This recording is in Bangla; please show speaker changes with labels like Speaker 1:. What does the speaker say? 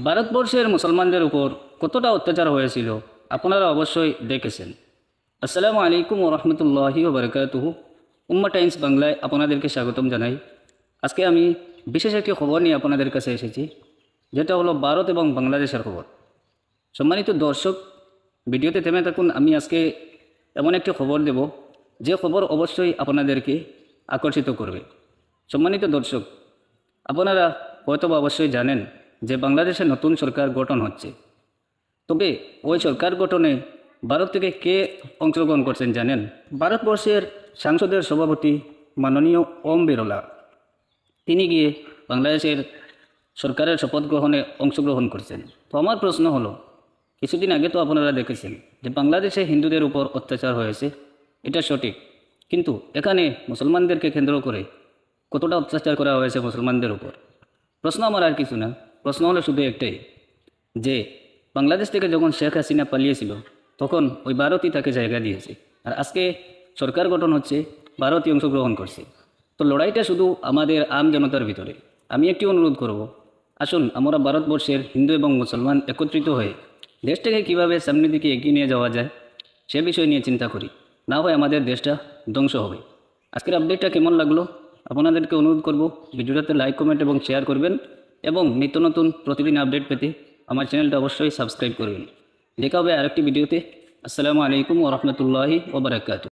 Speaker 1: ভারতবর্ষের মুসলমানদের উপর কতটা অত্যাচার হয়েছিল আপনারা অবশ্যই দেখেছেন। আসসালামু আলাইকুম ওরহমতুল্লাহি ওবরকাতুহু। উম্মা টাইমস বাংলায় আপনাদেরকে স্বাগতম জানাই। আজকে আমি বিশেষ একটি খবর নিয়ে আপনাদের কাছে এসেছি, যেটা হলো ভারত এবং বাংলাদেশের খবর। সম্মানিত দর্শক, ভিডিওতে থেমে থাকুন। আমি আজকে এমন একটি খবর দেব যে খবর অবশ্যই আপনাদেরকে আকর্ষিত করবে। সম্মানিত দর্শক, আপনারা হয়তো বা অবশ্যই জানেন যে বাংলাদেশে নতুন সরকার গঠন হচ্ছে। তবে ওই সরকার গঠনে ভারত থেকে কে অংশগ্রহণ করছেন জানেন? ভারতবর্ষের সাংসদের সভাপতি মাননীয় ওম বিরলা, তিনি গিয়ে বাংলাদেশের সরকারের শপথ গ্রহণে অংশগ্রহণ করছেন। তো আমার প্রশ্ন হলো, কিছুদিন আগে তো আপনারা দেখেছেন যে বাংলাদেশে হিন্দুদের উপর অত্যাচার হয়েছে, এটা সঠিক, কিন্তু এখানে মুসলমানদেরকে কেন্দ্র করে কতটা অত্যাচার করা হয়েছে মুসলমানদের উপর। প্রশ্ন আমার আর কিছু না, প্রশ্ন হলো শুধু একটাই, যে বাংলাদেশ থেকে যখন শেখ হাসিনা পালিয়েছিল তখন ওই ভারতই তাকে জায়গা দিয়েছে, আর আজকে সরকার গঠন হচ্ছে, ভারতই অংশগ্রহণ করছে। তো লড়াইটা শুধু আমাদের আম জনতার ভিতরে। আমি একটি অনুরোধ করব, আসুন আমরা ভারতবর্ষের হিন্দু এবং মুসলমান একত্রিত হয়ে দেশটাকে কীভাবে সামনের দিকে এগিয়ে নিয়ে যাওয়া যায় সে বিষয় নিয়ে চিন্তা করি, না হয় আমাদের দেশটা ধ্বংস হবে। আজকের আপডেটটা কেমন লাগলো আপনাদেরকে অনুরোধ করব, ভিডিওটাতে লাইক, কমেন্ট এবং শেয়ার করবেন, এবং নিত্য নতুন প্রতিদিন আপডেট পেতে আমার চ্যানেলটা অবশ্যই সাবস্ক্রাইব করবেন। দেখা হবে আরেকটি ভিডিওতে। আসসালামু আলাইকুম ওরহমতুল্লাহি ওবরাকাতুহু।